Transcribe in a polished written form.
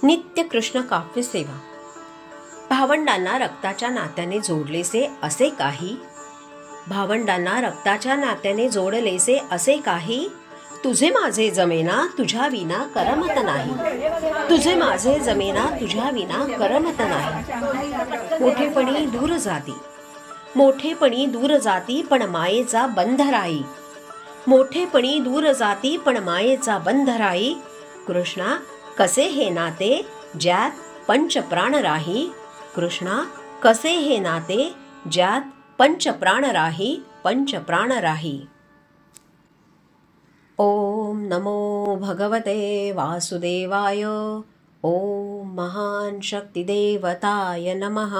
नित्य कृष्ण काव्य सेवा. भावंडांना रक्ताच्या नात्याने जोडलेसे असे काही, भावंडांना रक्ताच्या नात्याने जोडलेसे असे काही, तुझे माझे जमेना तुझ्या विना करमत नाही, तुझे माझे जमेना तुझ्या विना करमत नाही. मोठेपणी दूर जाती, मोठेपणी दूर जाती पण मायेचा बंध राही, मोठेपणी दूर जाती पण मायेचा बंध राही. कृष्णा कसे हे नाते ज्यात पंच प्राण राही, कृष्णा कसे हे नाते ज्यात पंच प्राण राही, पंच प्राण राही. ओम नमो भगवते वासुदेवाय. ओम महान शक्तिदेवताय नमः.